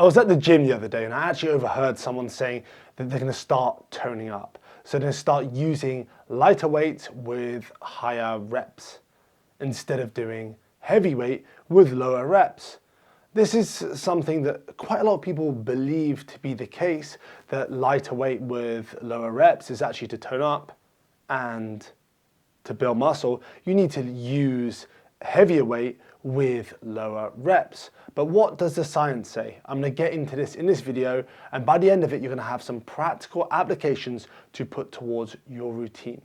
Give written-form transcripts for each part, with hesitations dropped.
I was at the gym the other day and I actually overheard someone saying that they're going to start toning up. So they're going to start using lighter weights with higher reps instead of doing heavy weight with lower reps. This is something that quite a lot of people believe to be the case, that lighter weight with lower reps is actually to tone up, and to build muscle, you need to use heavier weight with lower reps. But what does the science say? I'm going to get into this in this video, and by the end of it, you're going to have some practical applications to put towards your routine.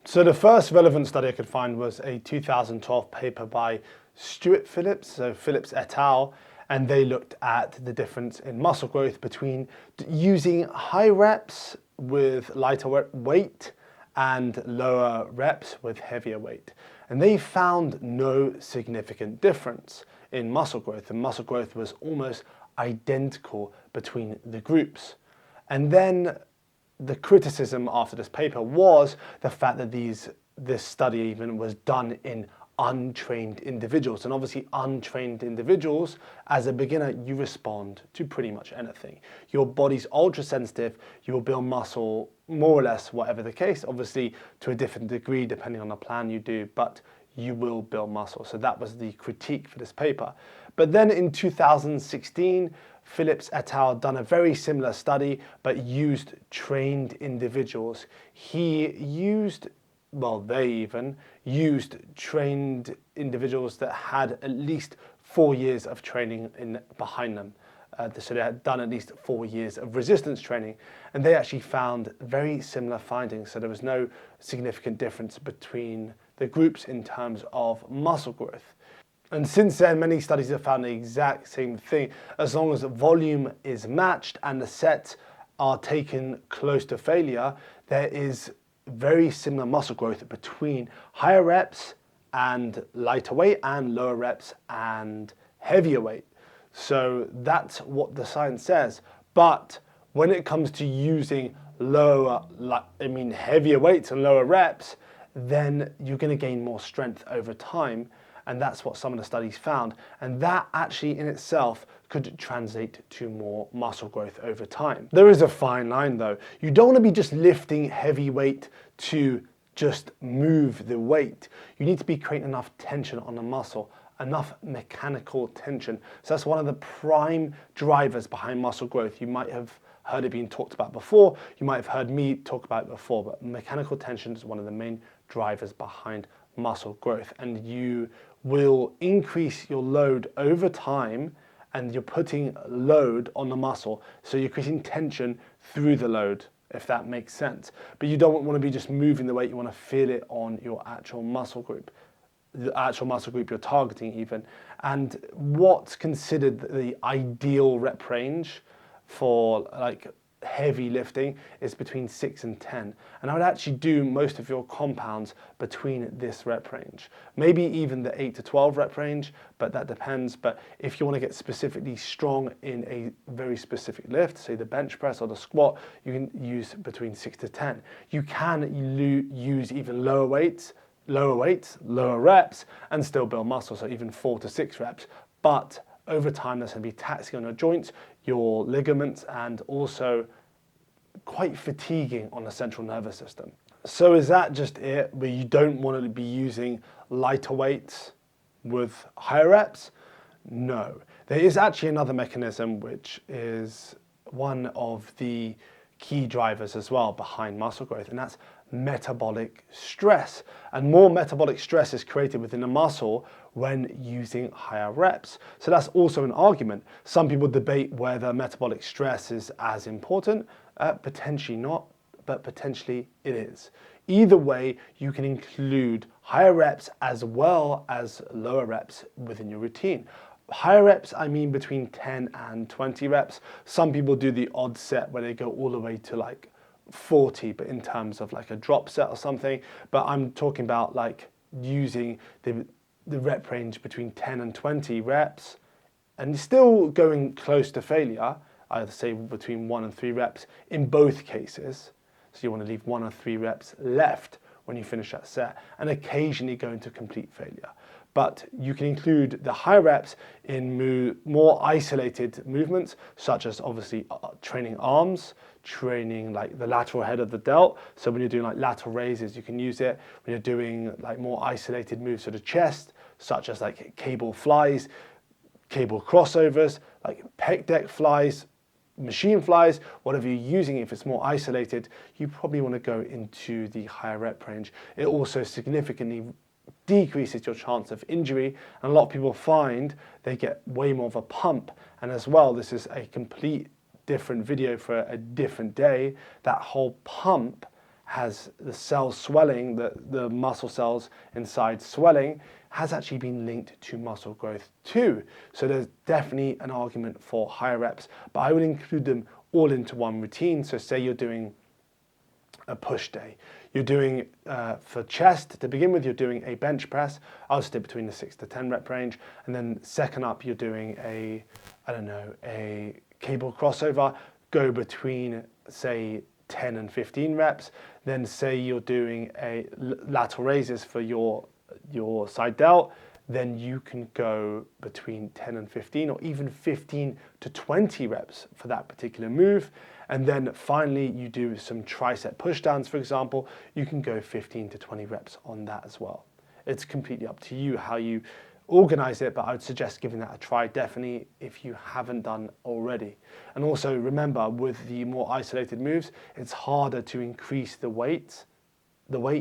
So the first relevant study I could find was a 2012 paper by Stuart Phillips, so Phillips et al., and they looked at the difference in muscle growth between using high reps with lighter weight and lower reps with heavier weight. And they found no significant difference in muscle growth. And muscle growth was almost identical between the groups. And then the criticism after this paper was the fact that this study even was done in untrained individuals. And obviously untrained individuals, as a beginner, you respond to pretty much anything. Your body's ultra sensitive, you will build muscle more or less whatever the case, obviously to a different degree depending on the plan you do, but you will build muscle. So that was the critique for this paper. But then in 2016, Phillips et al. Done a very similar study, but used trained individuals. They even used trained individuals that had at least 4 years of training behind them. So they had done at least 4 years of resistance training, and they actually found very similar findings. So there was no significant difference between the groups in terms of muscle growth. And since then, many studies have found the exact same thing. As long as the volume is matched and the sets are taken close to failure, there is very similar muscle growth between higher reps and lighter weight and lower reps and heavier weight. So that's what the science says. But when it comes to using heavier weights and lower reps, then you're going to gain more strength over time. And that's what some of the studies found. And that actually in itself could translate to more muscle growth over time. There is a fine line though. You don't want to be just lifting heavy weight to just move the weight. You need to be creating enough tension on the muscle, enough mechanical tension. So that's one of the prime drivers behind muscle growth. You might have heard it being talked about before. You might have heard me talk about it before, but mechanical tension is one of the main drivers behind muscle growth. And you will increase your load over time, and you're putting load on the muscle. So you're creating tension through the load, if that makes sense. But you don't want to be just moving the weight. You want to feel it on your actual muscle group, the actual muscle group you're targeting even. And what's considered the ideal rep range for like heavy lifting is between 6 and 10. And I would actually do most of your compounds between this rep range. Maybe even the 8 to 12 rep range, but that depends. But if you want to get specifically strong in a very specific lift, say the bench press or the squat, you can use between 6 to 10. You can use even lower weights, lower reps, and still build muscle, so even 4 to 6 reps. But over time, that's going to be taxing on your joints, your ligaments, and also quite fatiguing on the central nervous system. So is that just it, where you don't want to be using lighter weights with higher reps? No. There is actually another mechanism which is one of the key drivers as well behind muscle growth, and that's metabolic stress. And more metabolic stress is created within the muscle when using higher reps. So that's also an argument. Some people debate whether metabolic stress is as important. Potentially not, but potentially it is. Either way, you can include higher reps as well as lower reps within your routine. Higher reps, I mean between 10 and 20 reps. Some people do the odd set where they go all the way to like 40, but in terms of like a drop set or something. But I'm talking about like using the rep range between 10 and 20 reps and still going close to failure. I'd say between 1 and 3 reps in both cases. So you want to leave 1 or 3 reps left when you finish that set, and occasionally go into complete failure. But you can include the high reps in more isolated movements, such as obviously training arms, training like the lateral head of the delt. So when you're doing like lateral raises, you can use it. When you're doing like more isolated moves to the chest, such as like cable flies, cable crossovers, like pec deck flies, machine flies, whatever you're using, if it's more isolated, you probably want to go into the higher rep range. It also significantly decreases your chance of injury, and a lot of people find they get way more of a pump. And as well, this is a complete different video for a different day. That whole pump has the cells swelling, the muscle cells inside swelling, has actually been linked to muscle growth too. So there's definitely an argument for higher reps, but I would include them all into one routine. So say you're doing a push day. You're doing, for chest, to begin with, you're doing a bench press. I'll stick between the 6 to 10 rep range. And then second up, you're doing a cable crossover. Go between, say, 10 and 15 reps. Then say you're doing a lateral raises for your side delt. Then you can go between 10 and 15, or even 15 to 20 reps for that particular move. And then finally, you do some tricep pushdowns, for example. You can go 15 to 20 reps on that as well. It's completely up to you how you organize it, but I would suggest giving that a try, definitely, if you haven't done already. And also remember, with the more isolated moves, it's harder to increase the weight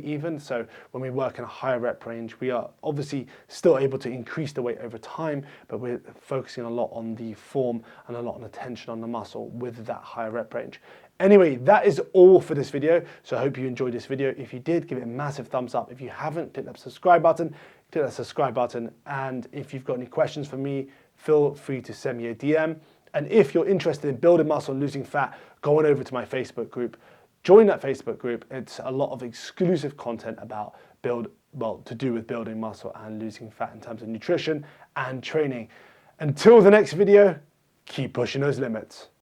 even. So when we work in a higher rep range, we are obviously still able to increase the weight over time, but we're focusing a lot on the form and a lot on the tension on the muscle with that higher rep range. Anyway, that is all for this video. So I hope you enjoyed this video. If you did, give it a massive thumbs up. If you haven't, click that subscribe button, and if you've got any questions for me, feel free to send me a DM. And if you're interested in building muscle and losing fat, go on over to my Facebook group. Join that Facebook group. It's a lot of exclusive content about to do with building muscle and losing fat in terms of nutrition and training. Until the next video, keep pushing those limits.